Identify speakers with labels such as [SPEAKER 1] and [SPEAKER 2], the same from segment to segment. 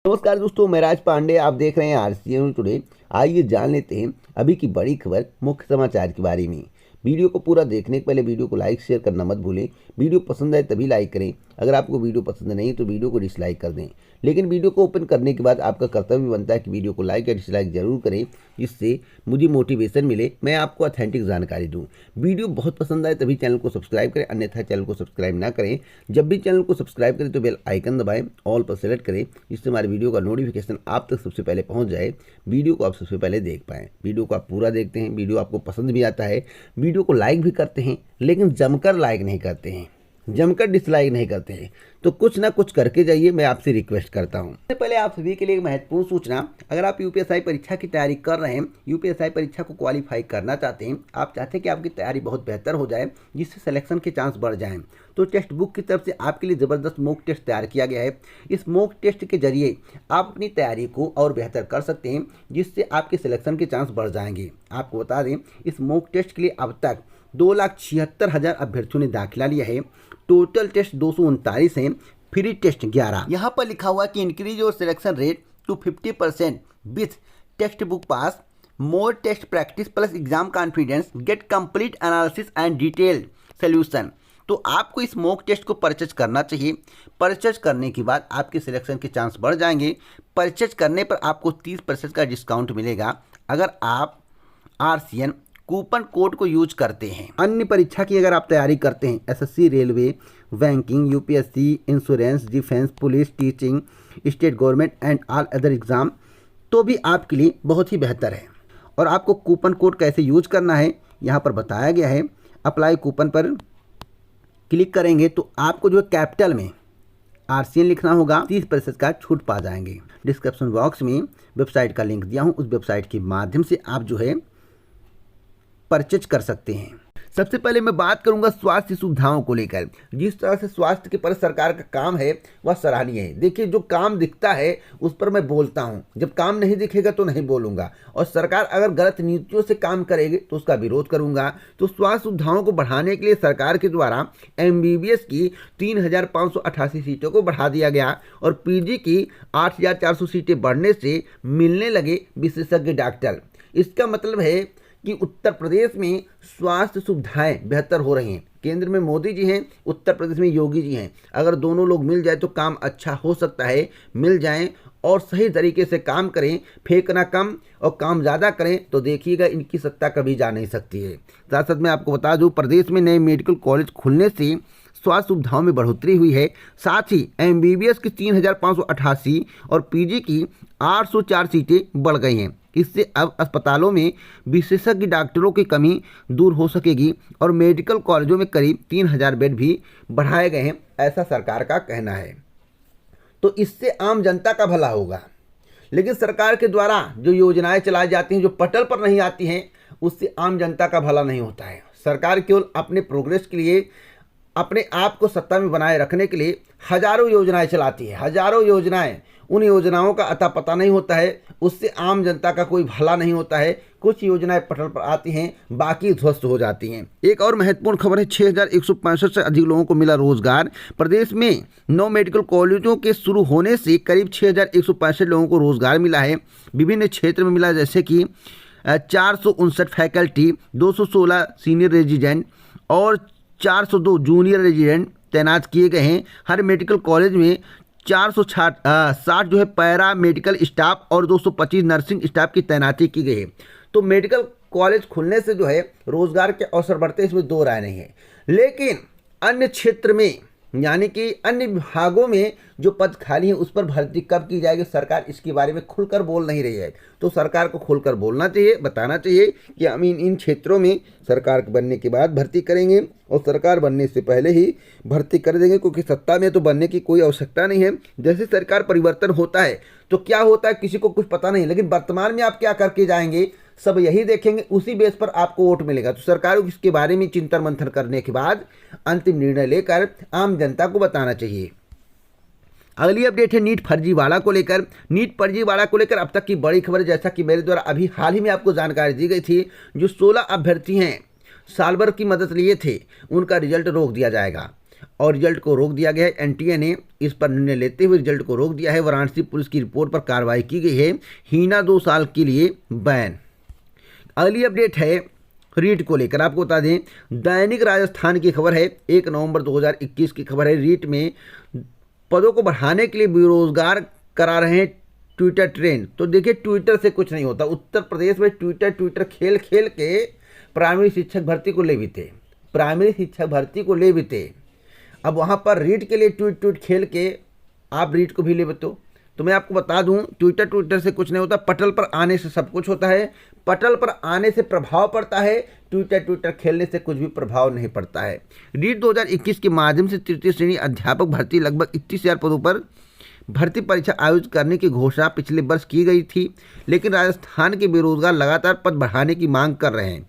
[SPEAKER 1] नमस्कार दोस्तों, मैं राज पांडे। आप देख रहे हैं आरसीएन टुडे। आइए जान लेते हैं अभी की बड़ी खबर, मुख्य समाचार के बारे में। वीडियो को पूरा देखने के पहले वीडियो को लाइक शेयर करना मत भूलें। वीडियो पसंद आए तभी लाइक करें। अगर आपको वीडियो पसंद नहीं तो वीडियो को डिसलाइक कर दें। लेकिन वीडियो को ओपन करने के बाद आपका कर्तव्य बनता है कि वीडियो को लाइक या डिसलाइक जरूर करें, जिससे मुझे मोटिवेशन मिले, मैं आपको ऑथेंटिक जानकारी दूं। वीडियो बहुत पसंद आए तभी चैनल को सब्सक्राइब करें, अन्यथा चैनल को सब्सक्राइब ना करें। जब भी चैनल को सब्सक्राइब करें तो बेल आइकन दबाएं, ऑल पर सेलेक्ट करें, जिससे हमारे वीडियो का नोटिफिकेशन आप तक सबसे पहले पहुंच जाए, वीडियो को आप सबसे पहले देख पाएँ। वीडियो को आप पूरा देखते हैं, वीडियो आपको पसंद भी आता है, वीडियो को लाइक भी करते हैं, लेकिन जमकर लाइक नहीं करते हैं, जमकर डिसलाइक नहीं करते हैं। तो कुछ ना कुछ करके जाइए, मैं आपसे रिक्वेस्ट करता हूं। सबसे पहले आप सभी के लिए एक महत्वपूर्ण सूचना, अगर आप यूपीएसआई परीक्षा की तैयारी कर रहे हैं, यूपीएसआई परीक्षा को क्वालिफाई करना चाहते हैं, आप चाहते हैं कि आपकी तैयारी बहुत बेहतर हो जाए, जिससे सिलेक्शन के चांस बढ़ जाएं, तो टेक्स्ट बुक की तरफ से आपके लिए ज़बरदस्त मॉक टेस्ट तैयार किया गया है। इस मॉक टेस्ट के जरिए आप अपनी तैयारी को और बेहतर कर सकते हैं, जिससे आपके सिलेक्शन के चांस बढ़ जाएंगे। आपको बता दें, इस मॉक टेस्ट के लिए अब तक 2,76,000 अभ्यर्थियों ने दाखिला लिया है। टोटल टेस्ट 239 हैं, फ्री टेस्ट 11। यहाँ पर लिखा हुआ कि increase your selection rate to 50% with text book pass, more test practice plus exam confidence, get complete analysis and detailed solution. तो आपको इस मॉक टेस्ट को परचेज करना चाहिए। परचेज करने के बाद आपके सिलेक्शन के चांस बढ़ जाएंगे। परचेज करने पर आपको 30% का डिस्काउंट मिलेगा अगर आप आरसीएन कूपन कोड को यूज करते हैं। अन्य परीक्षा की अगर आप तैयारी करते हैं, SSC, railway, banking, UPSC, insurance, defence, police, teaching, state government and all other exam, तो भी आपके लिए बहुत ही बेहतर है। और आपको कूपन कोड कैसे यूज करना है यहाँ पर बताया गया है। अप्लाई कूपन पर क्लिक करेंगे तो आपको जो है कैपिटल में आरसीएन लिखना होगा, 30% का छूट पा जाएंगे। डिस्क्रिप्शन बॉक्स में वेबसाइट का लिंक दिया हूँ, उस वेबसाइट के माध्यम से आप जो है परचेज कर सकते हैं। सबसे पहले मैं बात करूंगा स्वास्थ्य सुविधाओं को लेकर। जिस तरह से स्वास्थ्य के पर सरकार का काम है वह सराहनीय है। देखिए, जो काम दिखता है उस पर मैं बोलता हूं, जब काम नहीं दिखेगा तो नहीं बोलूंगा। और सरकार अगर गलत नीतियों से काम करेगी तो उसका विरोध करूंगा। तो स्वास्थ्य सुविधाओं को बढ़ाने के लिए सरकार के द्वारा एमबीबीएस की 3,588 सीटों को बढ़ा दिया गया और पीजी की 8,400 सीटें बढ़ने से मिलने लगे विशेषज्ञ डॉक्टर। इसका मतलब है कि उत्तर प्रदेश में स्वास्थ्य सुविधाएं बेहतर हो रही हैं। केंद्र में मोदी जी हैं, उत्तर प्रदेश में योगी जी हैं। अगर दोनों लोग मिल जाए तो काम अच्छा हो सकता है। मिल जाएं और सही तरीके से काम करें, फेंकना कम और काम ज़्यादा करें, तो देखिएगा इनकी सत्ता कभी जा नहीं सकती है। साथ साथ मैं आपको बता दूं, प्रदेश में नए मेडिकल कॉलेज खुलने से स्वास्थ्य सुविधाओं में बढ़ोतरी हुई है। साथ ही एमबीबीएस की 3,588 और पीजी की 804 सीटें बढ़ गई हैं। इससे अब अस्पतालों में विशेषज्ञ डॉक्टरों की कमी दूर हो सकेगी और मेडिकल कॉलेजों में करीब 3,000 बेड भी बढ़ाए गए हैं, ऐसा सरकार का कहना है। तो इससे आम जनता का भला होगा। लेकिन सरकार के द्वारा जो योजनाएं चलाई जाती हैं, जो पटल पर नहीं आती हैं, उससे आम जनता का भला नहीं होता है। सरकार केवल अपने प्रोग्रेस के लिए, अपने आप को सत्ता में बनाए रखने के लिए हजारों योजनाएं चलाती है, हजारों योजनाएं। उन योजनाओं का अता पता नहीं होता है, उससे आम जनता का कोई भला नहीं होता है। कुछ योजनाएं पटल पर आती हैं, बाकी ध्वस्त हो जाती हैं। एक और महत्वपूर्ण खबर है, 6,165 से अधिक लोगों को मिला रोजगार। प्रदेश में 9 मेडिकल कॉलेजों के शुरू होने से करीब 6,165 लोगों को रोजगार मिला है। विभिन्न क्षेत्र में मिला, जैसे कि 459 फैकल्टी, 216 सीनियर रेजिडेंट और 402 जूनियर रेजिडेंट तैनात किए गए हैं। हर मेडिकल कॉलेज में 460 जो है पैरा मेडिकल स्टाफ और 225 नर्सिंग स्टाफ की तैनाती की गई है। तो मेडिकल कॉलेज खुलने से जो है रोजगार के अवसर बढ़ते, इसमें दो राय नहीं है। लेकिन अन्य क्षेत्र में, यानी कि अन्य विभागों में जो पद खाली हैं उस पर भर्ती कब की जाएगी, सरकार इसके बारे में खुलकर बोल नहीं रही है। तो सरकार को खुलकर बोलना चाहिए, बताना चाहिए कि हम इन क्षेत्रों में सरकार बनने के बाद भर्ती करेंगे और सरकार बनने से पहले ही भर्ती कर देंगे, क्योंकि सत्ता में तो बनने की कोई आवश्यकता नहीं है। जैसे सरकार परिवर्तन होता है तो क्या होता है किसी को कुछ पता नहीं, लेकिन वर्तमान में आप क्या करके जाएंगे सब यही देखेंगे, उसी बेस पर आपको वोट मिलेगा। तो सरकार को इसके बारे में चिंतन मंथन करने के बाद अंतिम निर्णय लेकर आम जनता को बताना चाहिए। अगली अपडेट है नीट फर्जीवाड़ा को लेकर। नीट फर्जीवाड़ा को लेकर अब तक की बड़ी खबर, जैसा कि मेरे द्वारा अभी हाल ही में आपको जानकारी दी गई थी, जो 16 अभ्यर्थी हैं साल भर की मदद लिए थे, उनका रिजल्ट रोक दिया जाएगा। और रिजल्ट को रोक दिया गया है। एनटीए ने इस पर निर्णय लेते हुए रिजल्ट को रोक दिया है। वाराणसी पुलिस की रिपोर्ट पर कार्रवाई की गई है। हीना 2 साल के लिए बैन। अगली अपडेट है रीट को लेकर। आपको बता दें, दैनिक राजस्थान की खबर है, 1 नवंबर 2021 की खबर है। रीट में पदों को बढ़ाने के लिए बेरोजगार करा रहे हैं ट्विटर ट्रेंड। तो देखिए, ट्विटर से कुछ नहीं होता। उत्तर प्रदेश में ट्विटर खेल खेल के प्राइमरी शिक्षक भर्ती को ले भी थे, प्राइमरी शिक्षक भर्ती को ले भी थे। अब वहाँ पर रीट के लिए ट्वीट खेल के आप रीट को भी ले बतो। तो मैं आपको बता दूं, ट्विटर से कुछ नहीं होता। पटल पर आने से सब कुछ होता है। पटल पर आने से प्रभाव पड़ता है, ट्विटर खेलने से कुछ भी प्रभाव नहीं पड़ता है। रीट 2021 के माध्यम से तृतीय श्रेणी अध्यापक भर्ती लगभग 31,000 पदों पर भर्ती परीक्षा आयोजित करने की घोषणा पिछले वर्ष की गई थी, लेकिन राजस्थान के बेरोजगार लगातार पद बढ़ाने की मांग कर रहे हैं।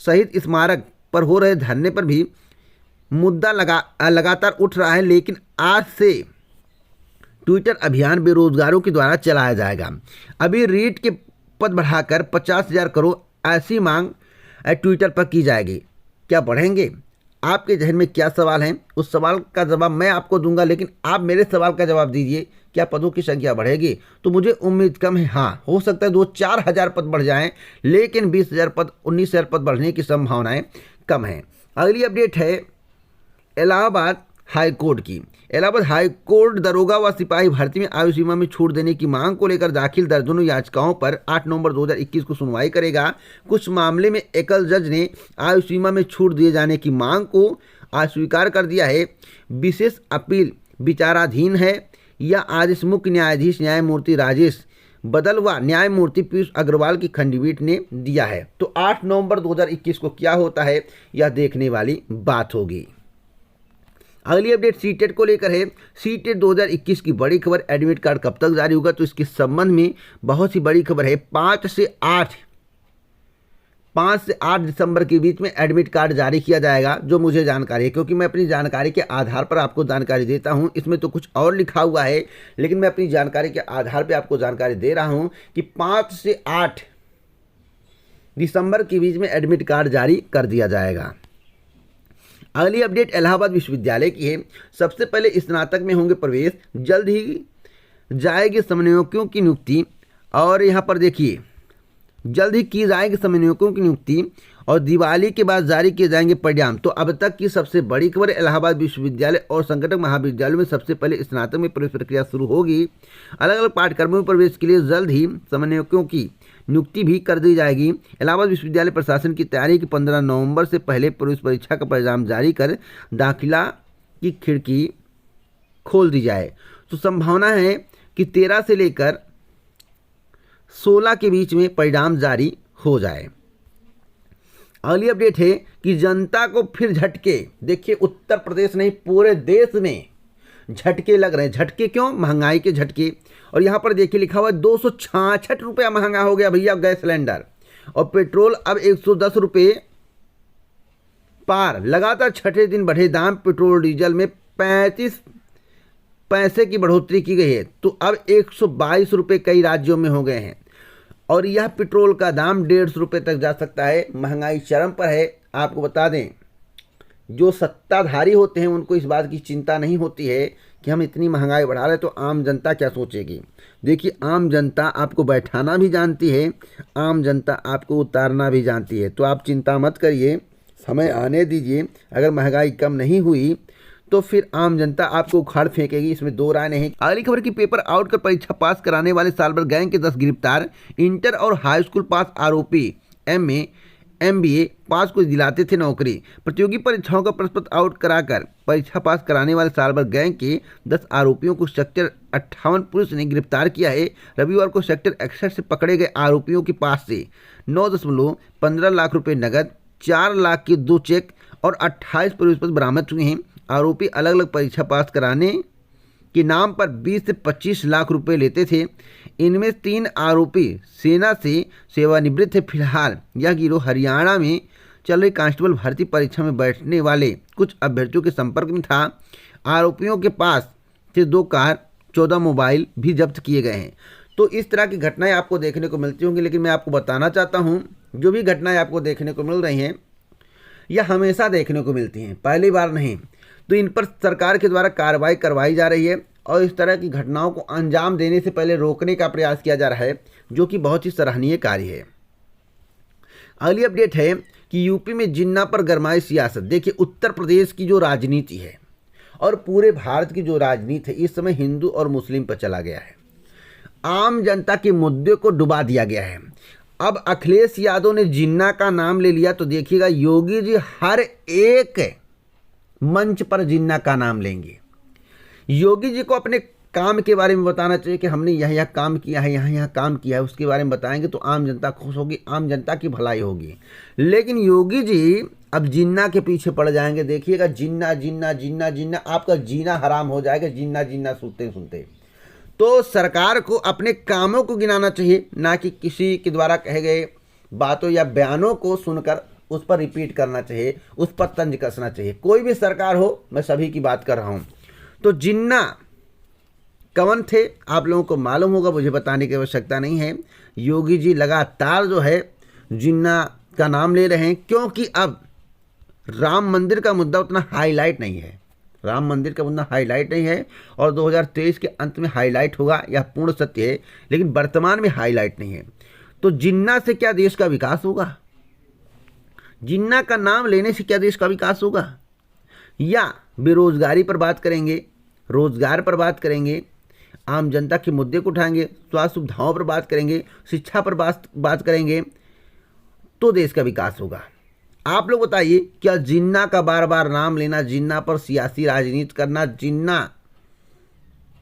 [SPEAKER 1] शहीद स्मारक पर हो रहे धरने पर भी मुद्दा लगातार उठ रहा है, लेकिन आज से ट्विटर अभियान बेरोजगारों के द्वारा चलाया जाएगा। अभी रीट के पद बढ़ाकर 50,000 करोड़ ऐसी मांग ट्विटर पर की जाएगी। क्या बढ़ेंगे? आपके जहन में क्या सवाल हैं? उस सवाल का जवाब मैं आपको दूंगा, लेकिन आप मेरे सवाल का जवाब दीजिए। क्या पदों की संख्या बढ़ेगी? तो मुझे उम्मीद कम है। हाँ, हो सकता है 2-4 हज़ार पद बढ़ जाएं, लेकिन 20,000 पद 19,000 पद बढ़ने की संभावनाएं कम हैं। अगली अपडेट है इलाहाबाद हाई कोर्ट की। इलाहाबाद हाई कोर्ट दरोगा व सिपाही भर्ती में आयु सीमा में छूट देने की मांग को लेकर दाखिल दर्जनों याचिकाओं पर 8 नवंबर 2021 को सुनवाई करेगा। कुछ मामले में एकल जज ने आयु सीमा में छूट दिए जाने की मांग को अस्वीकार कर दिया है। विशेष अपील विचाराधीन है या आदेश मुख्य न्यायाधीश न्यायमूर्ति राजेश बदल व न्यायमूर्ति पीयूष अग्रवाल की खंडपीठ ने दिया है। तो 8 नवंबर 2021 को क्या होता है, यह देखने वाली बात होगी। अगली अपडेट सीटेट को लेकर है। सीटेट 2021 की बड़ी खबर, एडमिट कार्ड कब तक जारी होगा, तो इसके संबंध में बहुत सी बड़ी खबर है। 5 से 8 दिसंबर के बीच में एडमिट कार्ड जारी किया जाएगा, जो मुझे जानकारी है, क्योंकि मैं अपनी जानकारी के आधार पर आपको जानकारी देता हूं। इसमें तो कुछ और लिखा हुआ है, लेकिन मैं अपनी जानकारी के आधार पर आपको जानकारी दे रहा हूं कि 5 से 8 दिसंबर के बीच में एडमिट कार्ड जारी कर दिया जाएगा। अगली अपडेट इलाहाबाद विश्वविद्यालय की है। सबसे पहले स्नातक में होंगे प्रवेश, जल्द ही जाएगी समन्वयकों की नियुक्ति। और यहाँ पर देखिए, जल्द ही की जाएगी समन्वयकों की नियुक्ति और दिवाली के बाद जारी किए जाएंगे परिणाम। तो अब तक की सबसे बड़ी खबर, इलाहाबाद विश्वविद्यालय और संगठक महाविद्यालयों में सबसे पहले स्नातक में प्रवेश प्रक्रिया शुरू होगी। अलग अलग पाठ्यक्रमों में प्रवेश के लिए जल्द ही समन्वयकों की नियुक्ति भी कर दी जाएगी। इलाहाबाद विश्वविद्यालय प्रशासन की तैयारी की 15 नवंबर से पहले प्रवेश परीक्षा का परिणाम जारी कर दाखिला की खिड़की खोल दी जाए। तो संभावना है कि 13 से लेकर 16 के बीच में परिणाम जारी हो जाए। अगली अपडेट है कि जनता को फिर झटके। देखिए, उत्तर प्रदेश नहीं पूरे देश में झटके लग रहे हैं। झटके क्यों? महंगाई के झटके। और यहाँ पर देखिए लिखा हुआ है 266 रुपया महंगा हो गया भैया गैस सिलेंडर, और पेट्रोल अब 110 रुपये पार। लगातार छठे दिन बढ़े दाम। पेट्रोल डीजल में 35 पैसे की बढ़ोतरी की गई है, तो अब 122 रुपये कई राज्यों में हो गए हैं। और यह पेट्रोल का दाम 150 रुपये तक जा सकता है। महंगाई चरम पर है। आपको बता दें, जो सत्ताधारी होते हैं उनको इस बात की चिंता नहीं होती है कि हम इतनी महंगाई बढ़ा रहे हैं, तो आम जनता क्या सोचेगी। देखिए, आम जनता आपको बैठाना भी जानती है, आम जनता आपको उतारना भी जानती है। तो आप चिंता मत करिए, समय आने दीजिए। अगर महंगाई कम नहीं हुई तो फिर आम जनता आपको उखाड़ फेंकेगी, इसमें दो राय नहीं। अगली खबर की पेपर आउट कर परीक्षा पास कराने वाले साल भर गैंग के 10 गिरफ्तार। इंटर और हाई स्कूल पास आरोपी MA MBA पास को दिलाते थे नौकरी। प्रतियोगी परीक्षाओं का प्रश्न पत्र आउट कराकर परीक्षा पास कराने वाले साल भर गैंग के 10 आरोपियों को सेक्टर 58 पुलिस ने गिरफ्तार किया है। रविवार को सेक्टर 61 से पकड़े गए आरोपियों के पास से 9.15 लाख रुपए नगद, 4 लाख के 2 चेक और 28 प्रवेश पत्र बरामद हुए हैं। आरोपी अलग अलग परीक्षा पास कराने के नाम पर 20 से 25 लाख रुपए लेते थे। इनमें 3 आरोपी सेना से सेवानिवृत्त है। फिलहाल यह गिरोह हरियाणा में चल रही कांस्टेबल भर्ती परीक्षा में बैठने वाले कुछ अभ्यर्थियों के संपर्क में था। आरोपियों के पास से 2 कार, 14 मोबाइल भी जब्त किए गए हैं। तो इस तरह की घटनाएं आपको देखने को मिलती होंगी, लेकिन मैं आपको बताना चाहता हूं, जो भी घटनाएं आपको देखने को मिल रही हैं यह हमेशा देखने को मिलती हैं, पहली बार नहीं। तो इन पर सरकार के द्वारा कार्रवाई करवाई जा रही है और इस तरह की घटनाओं को अंजाम देने से पहले रोकने का प्रयास किया जा रहा है, जो कि बहुत ही सराहनीय कार्य है। अगली अपडेट है कि यूपी में जिन्ना पर गरमाई सियासत। देखिए, उत्तर प्रदेश की जो राजनीति है और पूरे भारत की जो राजनीति है इस समय हिंदू और मुस्लिम पर चला गया है। आम जनता के मुद्दे को डुबा दिया गया है। अब अखिलेश यादव ने जिन्ना का नाम ले लिया तो देखिएगा योगी जी हर एक मंच पर जिन्ना का नाम लेंगे। योगी जी को अपने काम के बारे में बताना चाहिए कि हमने यह काम किया है, यहाँ काम किया है, उसके बारे में बताएंगे तो आम जनता खुश होगी, आम जनता की भलाई होगी। लेकिन योगी जी अब जिन्ना के पीछे पड़ जाएंगे। देखिएगा जिन्ना जिन्ना जिन्ना जिन्ना, आपका जीना हराम हो जाएगा जिन्ना जिन्ना सुनते सुनते। तो सरकार को अपने कामों को गिनाना चाहिए, ना कि किसी के द्वारा कहे गए बातों या बयानों को सुनकर उस पर रिपीट करना चाहिए, उस पर तंज कसना चाहिए। कोई भी सरकार हो, मैं सभी की बात कर रहा हूँ। तो जिन्ना कौन थे आप लोगों को मालूम होगा, मुझे बताने की आवश्यकता नहीं है। योगी जी लगातार जो है जिन्ना का नाम ले रहे हैं, क्योंकि अब राम मंदिर का मुद्दा उतना हाईलाइट नहीं है। राम मंदिर का मुद्दा हाईलाइट नहीं है और 2023 के अंत में हाईलाइट होगा, यह पूर्ण सत्य है, लेकिन वर्तमान में हाईलाइट नहीं है। तो जिन्ना से क्या देश का विकास होगा? जिन्ना का नाम लेने से क्या देश का विकास होगा? या बेरोजगारी पर बात करेंगे, रोजगार पर बात करेंगे, आम जनता के मुद्दे को उठाएंगे, स्वास्थ्य सुविधाओं पर बात करेंगे, शिक्षा पर बात करेंगे, तो देश का विकास होगा। आप लोग बताइए, क्या जिन्ना का बार बार नाम लेना, जिन्ना पर सियासी राजनीति करना, जिन्ना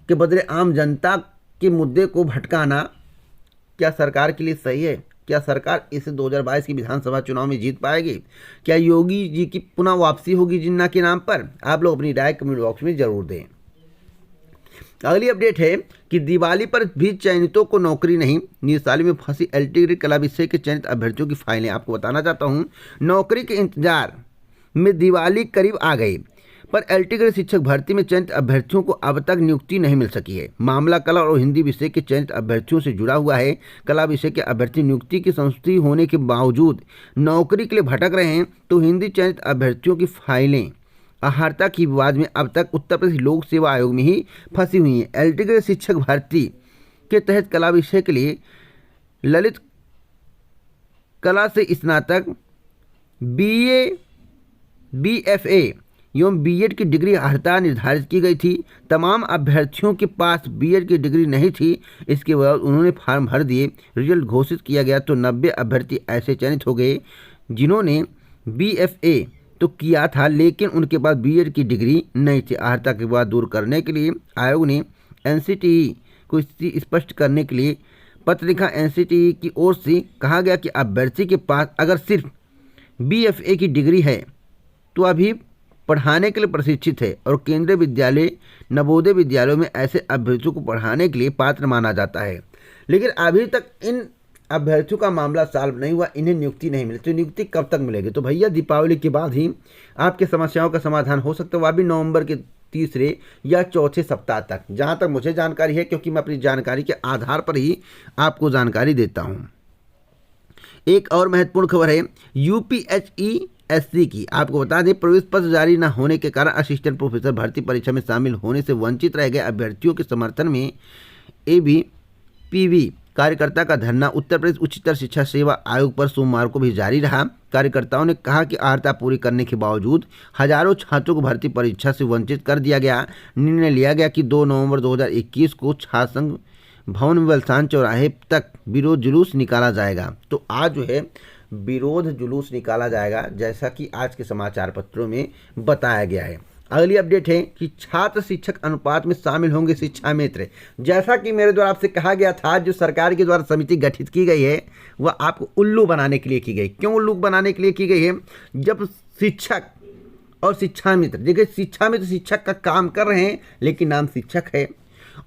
[SPEAKER 1] के बदले आम जनता के मुद्दे को भटकाना क्या सरकार के लिए सही है? क्या सरकार इस 2022 की विधानसभा चुनाव में जीत पाएगी? क्या योगी जी की पुनः वापसी होगी जिन्ना के नाम पर? आप लोग अपनी राय कमेंट बॉक्स में जरूर दें। अगली अपडेट है कि दिवाली पर भी चयनितों को नौकरी नहीं, निशाली में फंसी एलटी कला विषय के चयनित अभ्यर्थियों की फाइलें। आपको बताना चाहता हूं, नौकरी के इंतजार में दिवाली करीब आ गई, पर एलटी शिक्षक भर्ती में चयनित अभ्यर्थियों को अब तक नियुक्ति नहीं मिल सकी है। मामला कला और हिंदी विषय के चयनित अभ्यर्थियों से जुड़ा हुआ है। कला विषय के अभ्यर्थी नियुक्ति की संस्तुति होने के बावजूद नौकरी के लिए भटक रहे हैं, तो हिंदी चयनित अभ्यर्थियों की फाइलें अहर्ता की विवाद में अब तक उत्तर प्रदेश लोक सेवा आयोग में ही फंसी हुई हैं। एलटी शिक्षक भर्ती के तहत कला विषय के लिए ललित कला से स्नातक, बीए, बीएफए एवं बीएड की डिग्री अर्हता निर्धारित की गई थी। तमाम अभ्यर्थियों के पास बीएड की डिग्री नहीं थी। इसके बाद उन्होंने फॉर्म भर दिए, रिजल्ट घोषित किया गया तो 90 अभ्यर्थी ऐसे चयनित हो गए जिन्होंने बीएफए तो किया था, लेकिन उनके पास बीएड की डिग्री नहीं थी। अर्हता के बाद दूर करने के लिए आयोग ने एनसीटीई को स्थिति स्पष्ट करने के लिए पत्र लिखा। एनसीटीई की ओर से कहा गया कि अभ्यर्थी के पास अगर सिर्फ बीएफए की डिग्री है तो अभी पढ़ाने के लिए प्रशिक्षित है और केंद्रीय विद्यालय, नवोदय विद्यालयों में ऐसे अभ्यर्थियों को पढ़ाने के लिए पात्र माना जाता है। लेकिन अभी तक इन अभ्यर्थियों का मामला सॉल्व नहीं हुआ, इन्हें नियुक्ति नहीं मिली। तो नियुक्ति कब तक मिलेगी? तो भैया दीपावली के बाद ही आपकी समस्याओं का समाधान हो सकता है, वह भी नवंबर के तीसरे या चौथे सप्ताह तक, जहां तक मुझे जानकारी है, क्योंकि मैं अपनी जानकारी के आधार पर ही आपको जानकारी देता हूं। एक और महत्वपूर्ण खबर है यूपीएचईएससी की। आपको बता दें, प्रवेश पत्र जारी न होने के कारण असिस्टेंट प्रोफेसर भर्ती परीक्षा में शामिल होने से वंचित रह गए अभ्यर्थियों के समर्थन में एबीपीवी कार्यकर्ता का धरना उत्तर प्रदेश उच्चतर शिक्षा सेवा आयोग पर सोमवार को भी जारी रहा। कार्यकर्ताओं ने कहा कि अर्हता पूरी करने के बावजूद हजारों छात्रों को भर्ती परीक्षा से वंचित कर दिया गया। निर्णय लिया गया कि 2 नवंबर 2021 को छात्र संघ भवन में बलसान चौराहे तक विरोध जुलूस निकाला जाएगा। तो आज जो है विरोध जुलूस निकाला जाएगा, जैसा कि आज के समाचार पत्रों में बताया गया है। अगली अपडेट है कि छात्र शिक्षक अनुपात में शामिल होंगे शिक्षा मित्र। जैसा कि मेरे द्वारा आपसे कहा गया था, जो सरकार के द्वारा समिति गठित की गई है वह आपको उल्लू बनाने के लिए की गई। क्यों उल्लू बनाने के लिए की गई है? जब शिक्षक और शिक्षा मित्र, देखिए शिक्षा मित्र शिक्षक का काम कर रहे हैं लेकिन नाम शिक्षक है,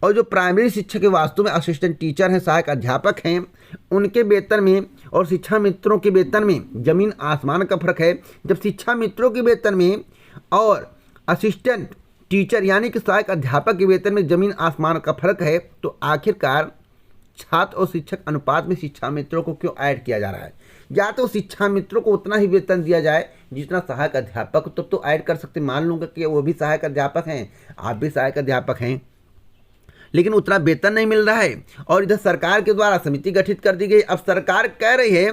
[SPEAKER 1] और जो प्राइमरी शिक्षक के वास्तव में असिस्टेंट टीचर हैं, सहायक अध्यापक हैं, उनके वेतन में और शिक्षा मित्रों के वेतन में जमीन आसमान का फर्क है। जब शिक्षा मित्रों के वेतन में और असिस्टेंट टीचर यानी कि सहायक अध्यापक के वेतन में जमीन आसमान का फर्क है, तो आखिरकार छात्र और शिक्षक अनुपात में शिक्षा मित्रों को क्यों ऐड किया जा रहा है? या तो शिक्षा मित्रों को उतना ही वेतन दिया जाए जितना सहायक अध्यापक, तब तो ऐड कर सकते। मान लूँगा कि वो भी सहायक अध्यापक हैं, आप भी सहायक अध्यापक हैं, लेकिन उतना वेतन नहीं मिल रहा है। और इधर सरकार के द्वारा समिति गठित कर दी गई। अब सरकार कह रही है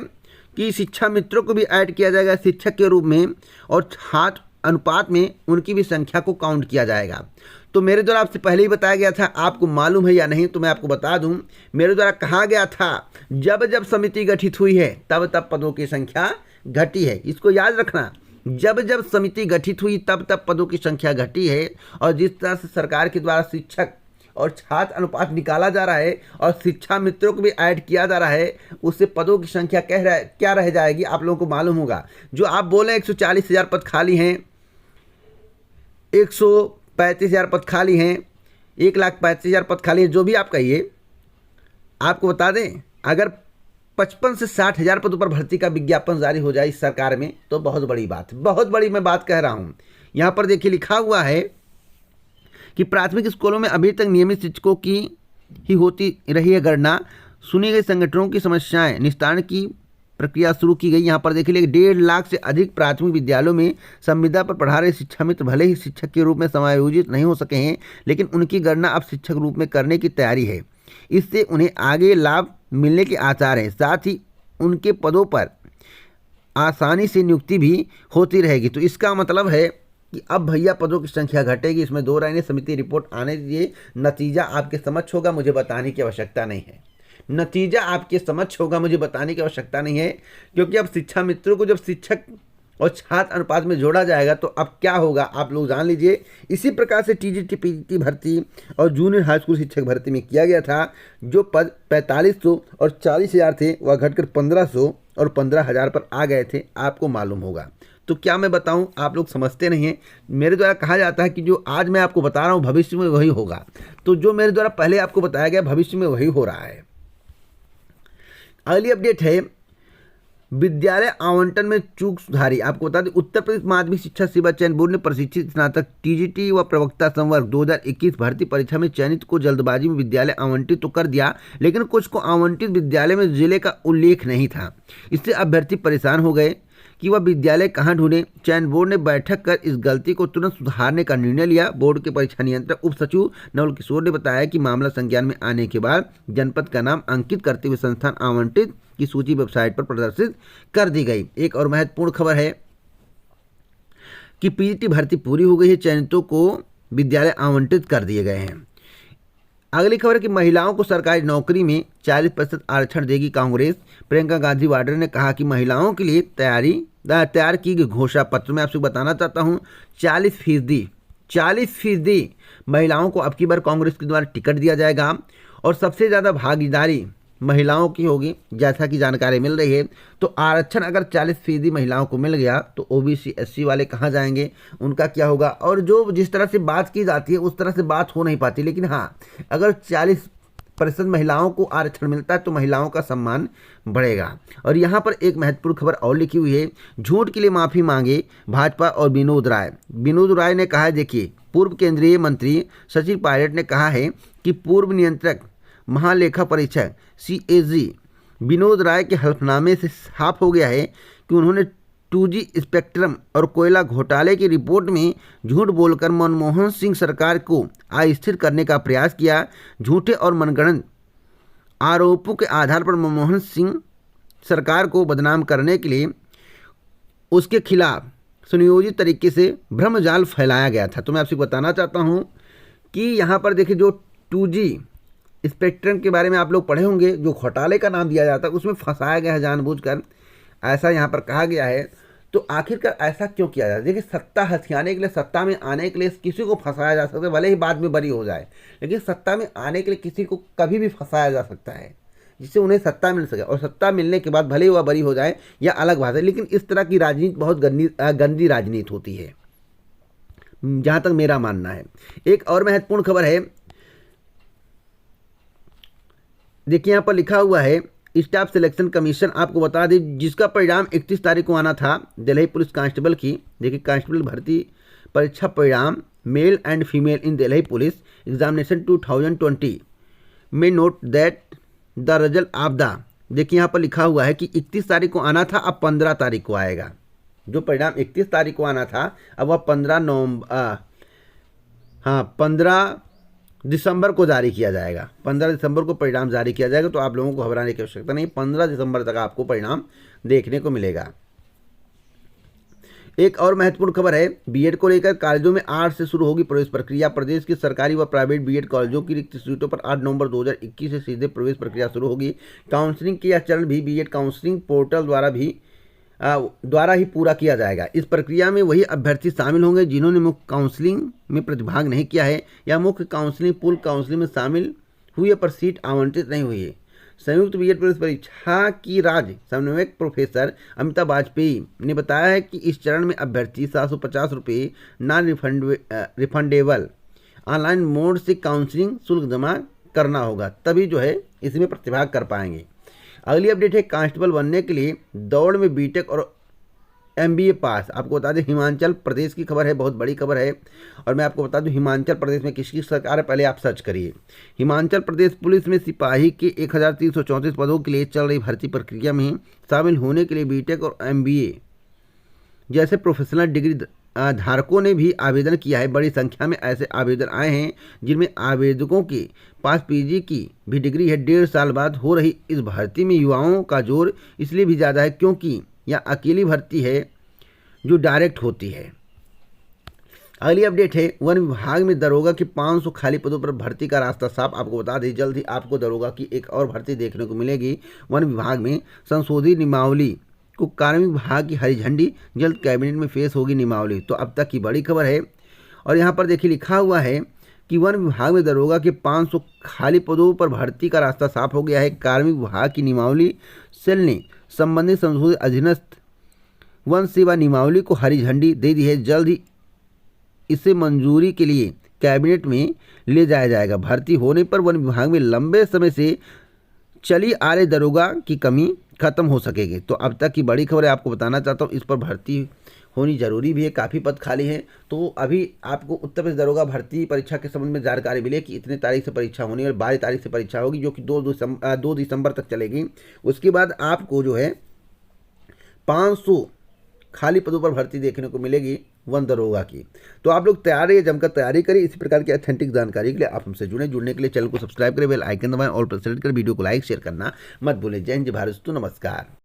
[SPEAKER 1] कि शिक्षा मित्रों को भी ऐड किया जाएगा शिक्षक के रूप में, और छात्र अनुपात में उनकी भी संख्या को काउंट किया जाएगा। तो मेरे द्वारा आपसे पहले ही बताया गया था, आपको मालूम है या नहीं तो मैं आपको बता दूं, मेरे द्वारा कहा गया था जब जब समिति गठित हुई है तब तब पदों की संख्या घटी है। इसको याद रखना, जब जब समिति गठित हुई तब तब पदों की संख्या घटी है। और जिस तरह से सरकार के द्वारा शिक्षक और छात्र अनुपात निकाला जा रहा है और शिक्षा मित्रों को भी ऐड किया जा रहा है, उससे पदों की संख्या क्या रह जाएगी आप लोगों को मालूम होगा। जो आप बोले 140,000 पद खाली हैं, 135,000 पद खाली हैं, 1,35,000 पद खाली हैं, जो भी आप कहिए, आपको बता दें अगर 55 से 60,000 पदों पर भर्ती का विज्ञापन जारी हो जाए इस सरकार में तो बहुत बड़ी बात, बहुत बड़ी मैं बात कह रहा हूँ। यहाँ पर देखिए लिखा हुआ है कि प्राथमिक स्कूलों में अभी तक नियमित शिक्षकों की ही होती रही है गणना, सुनी गई संगठनों की समस्याएं निस्तारण की प्रक्रिया शुरू की गई। यहाँ पर देखिए 1.5 लाख से अधिक प्राथमिक विद्यालयों में संविदा पर पढ़ा रहे शिक्षा मित्र भले ही शिक्षक के रूप में समायोजित नहीं हो सके हैं, लेकिन उनकी गणना अब शिक्षक रूप में करने की तैयारी है। इससे उन्हें आगे लाभ मिलने के आसार हैं, साथ ही उनके पदों पर आसानी से नियुक्ति भी होती रहेगी। तो इसका मतलब है कि अब भैया पदों की संख्या घटेगी, इसमें दो राय नहीं। समिति रिपोर्ट आने दीजिए, नतीजा आपके समझ होगा, मुझे बताने की आवश्यकता नहीं है। नतीजा आपके समझ होगा, मुझे बताने की आवश्यकता नहीं है, क्योंकि अब शिक्षा मित्रों को जब शिक्षक और छात्र अनुपात में जोड़ा जाएगा तो अब क्या होगा आप लोग जान लीजिए। इसी प्रकार से टीजीटी पीजीटी भर्ती और जूनियर हाई स्कूल शिक्षक भर्ती में किया गया था। जो पद 4500 और 40,000 थे वह घटकर 1500 और 15,000 पर आ गए थे, आपको मालूम होगा। तो क्या मैं बताऊं, आप लोग समझते नहीं हैं। मेरे द्वारा कहा जाता है कि जो आज मैं आपको बता रहा हूं भविष्य में वही होगा। तो जो मेरे द्वारा पहले आपको बताया गया भविष्य में वही हो रहा है। अगली अपडेट है विद्यालय आवंटन में चूक सुधारी। आपको बता दें उत्तर प्रदेश माध्यमिक शिक्षा सेवा चयन बोर्ड ने प्रशिक्षित स्नातक टीजीटी व प्रवक्ता संवर्ग 2021 भर्ती परीक्षा में चयनित को जल्दबाजी में विद्यालय आवंटित तो कर दिया, लेकिन कुछ को आवंटित विद्यालय में जिले का उल्लेख नहीं था। इससे अभ्यर्थी परेशान हो गए कि वह विद्यालय कहां ढूंढें। चयन बोर्ड ने बैठक कर इस गलती को तुरंत सुधारने का निर्णय लिया। बोर्ड के परीक्षा नियंत्रक उप सचिव नवल किशोर ने बताया कि मामला संज्ञान में आने के बाद जनपद का नाम अंकित करते हुए संस्थान आवंटित की सूची वेबसाइट पर प्रदर्शित कर दी गई। एक और महत्वपूर्ण खबर है कि पीजीटी भर्ती पूरी हो गई है, चयनितों को विद्यालय आवंटित कर दिए गए हैं। अगली खबर कि महिलाओं को सरकारी नौकरी में 40% आरक्षण देगी कांग्रेस। प्रियंका गांधी वाड्रा ने कहा कि महिलाओं के लिए तैयार की गई घोषणा पत्र में आपसे बताना चाहता हूं 40% महिलाओं को अब की बार कांग्रेस के द्वारा टिकट दिया जाएगा और सबसे ज़्यादा भागीदारी महिलाओं की होगी जैसा कि जानकारी मिल रही है। तो आरक्षण अगर 40% महिलाओं को मिल गया तो ओबीसी एससी वाले कहाँ जाएंगे, उनका क्या होगा। और जो जिस तरह से बात की जाती है उस तरह से बात हो नहीं पाती, लेकिन हाँ अगर 40% महिलाओं को आरक्षण मिलता है तो महिलाओं का सम्मान बढ़ेगा। और यहाँ पर एक महत्वपूर्ण खबर और लिखी हुई है, झूठ के लिए माफ़ी मांगे भाजपा और विनोद राय। विनोद राय ने कहा है, देखिए पूर्व केंद्रीय मंत्री सचिन पायलट ने कहा है कि पूर्व नियंत्रक महालेखा परीक्षक CAG विनोद राय के हल्फनामे से साफ हो गया है कि उन्होंने 2G स्पेक्ट्रम और कोयला घोटाले की रिपोर्ट में झूठ बोलकर मनमोहन सिंह सरकार को अस्थिर करने का प्रयास किया। झूठे और मनगढ़ंत आरोपों के आधार पर मनमोहन सिंह सरकार को बदनाम करने के लिए उसके खिलाफ सुनियोजित तरीके से भ्रमजाल फैलाया गया था। तो मैं आपसे बताना चाहता हूँ कि यहाँ पर देखिए जो 2G स्पेक्ट्रम के बारे में आप लोग पढ़े होंगे, जो घोटाले का नाम दिया जाता है उसमें फंसाया गया है जानबूझकर, ऐसा यहाँ पर कहा गया है। तो आखिरकार ऐसा क्यों किया जाता है? देखिए सत्ता हथियाने के लिए, सत्ता में आने के लिए किसी को फंसाया जा सकता है, भले ही बाद में बरी हो जाए, लेकिन सत्ता में आने के लिए किसी को कभी भी फंसाया जा सकता है जिससे उन्हें सत्ता मिल सके। और सत्ता मिलने के बाद भले ही वह बरी हो जाए या अलग बात है, लेकिन इस तरह की राजनीति बहुत गंदी राजनीति होती है जहाँ तक मेरा मानना है। एक और महत्वपूर्ण खबर है, देखिए यहाँ पर लिखा हुआ है स्टाफ सिलेक्शन कमीशन आपको बता दें जिसका परिणाम 31 तारीख को आना था दिल्ली पुलिस कांस्टेबल की। देखिए कांस्टेबल भर्ती परीक्षा परिणाम male and female in Delhi police examination 2020 में नोट दैट दरअसल आपदा, देखिए यहाँ पर लिखा हुआ है कि 31 तारीख को आना था, अब 15 तारीख को आएगा। जो परिणाम 31 तारीख को आना था अब वह 15 दिसंबर को जारी किया जाएगा। 15 दिसंबर को परिणाम जारी किया जाएगा। तो आप लोगों को घबराने की आवश्यकता नहीं, 15 दिसंबर तक आपको परिणाम देखने को मिलेगा। एक और महत्वपूर्ण खबर है, बीएड को लेकर कॉलेजों में 8 से शुरू होगी प्रवेश प्रक्रिया। प्रदेश की सरकारी व प्राइवेट बीएड कॉलेजों की रिक्त सीटों पर 8 नवंबर 2021 से सीधे प्रवेश प्रक्रिया शुरू होगी। काउंसलिंग का यह चरण भी बीएड काउंसलिंग पोर्टल द्वारा ही पूरा किया जाएगा। इस प्रक्रिया में वही अभ्यर्थी शामिल होंगे जिन्होंने मुख्य काउंसलिंग में प्रतिभाग नहीं किया है या मुख्य काउंसलिंग पूल काउंसलिंग में शामिल हुए पर सीट आवंटित नहीं हुई है। संयुक्त बीएड प्रवेश परीक्षा की राज्य समन्वयक प्रोफेसर अमिता वाजपेयी ने बताया है कि इस चरण में अभ्यर्थी 750 रुपये नॉन रिफंडेबल ऑनलाइन मोड से काउंसलिंग शुल्क जमा करना होगा, तभी जो है इसमें प्रतिभाग कर पाएंगे। अगली अपडेट है, कांस्टेबल बनने के लिए दौड़ में बीटेक और एमबीए पास। आपको बता दें हिमाचल प्रदेश की खबर है, बहुत बड़ी खबर है। और मैं आपको बता दूं हिमाचल प्रदेश में किसकी सरकार है, पहले आप सर्च करिए। हिमाचल प्रदेश पुलिस में सिपाही के 1334 पदों के लिए चल रही भर्ती प्रक्रिया में शामिल होने के लिए बीटेक और एमबीए जैसे प्रोफेशनल डिग्री धारकों ने भी आवेदन किया है। बड़ी संख्या में ऐसे आवेदन आए हैं जिनमें आवेदकों के पास पीजी की भी डिग्री है। 1.5 साल बाद हो रही इस भर्ती में युवाओं का जोर इसलिए भी ज़्यादा है क्योंकि यह अकेली भर्ती है जो डायरेक्ट होती है। अगली अपडेट है, वन विभाग में दरोगा के 500 खाली पदों पर भर्ती का रास्ता साफ। आपको बता दें जल्द ही आपको दरोगा की एक और भर्ती देखने को मिलेगी। वन विभाग में संशोधित नियमावली को कार्मिक विभाग की हरी झंडी, जल्द कैबिनेट में पेश होगी नियमावली। तो अब तक की बड़ी खबर है। और यहाँ पर देखिए लिखा हुआ है कि वन विभाग में दरोगा के 500 खाली पदों पर भर्ती का रास्ता साफ हो गया है। कार्मिक विभाग की नियमावली सेल ने संबंधित संशोधित अधीनस्थ वन सेवा नियमावली को हरी झंडी दे दी है। जल्द ही इसे मंजूरी के लिए कैबिनेट में ले जाया जाएगा। भर्ती होने पर वन विभाग में लंबे समय से चली आ रही दरोगा की कमी खत्म हो सकेगी। तो अब तक की बड़ी खबर है, आपको बताना चाहता हूँ। इस पर भर्ती होनी जरूरी भी है, काफ़ी पद खाली हैं। तो अभी आपको उत्तर प्रदेश दरोगा भर्ती परीक्षा के संबंध में जानकारी मिले कि इतने तारीख से परीक्षा होनी है और 12 तारीख से परीक्षा होगी, जो कि 2 दिसंबर तक चलेगी। उसके बाद आपको जो है 500 खाली पदों पर भर्ती देखने को मिलेगी वन दरोगा की। तो आप लोग तैयार रहिए, जमकर तैयारी करिए। इसी प्रकार की ऑथेंटिक जानकारी के लिए आप हमसे जुड़ने के लिए चैनल को सब्सक्राइब करें, बेल आइकन दबाएं, ऑल पर सेलेक्ट करें, वीडियो को लाइक शेयर करना मत भूलें। जय हिंद, जय भारत, नमस्कार।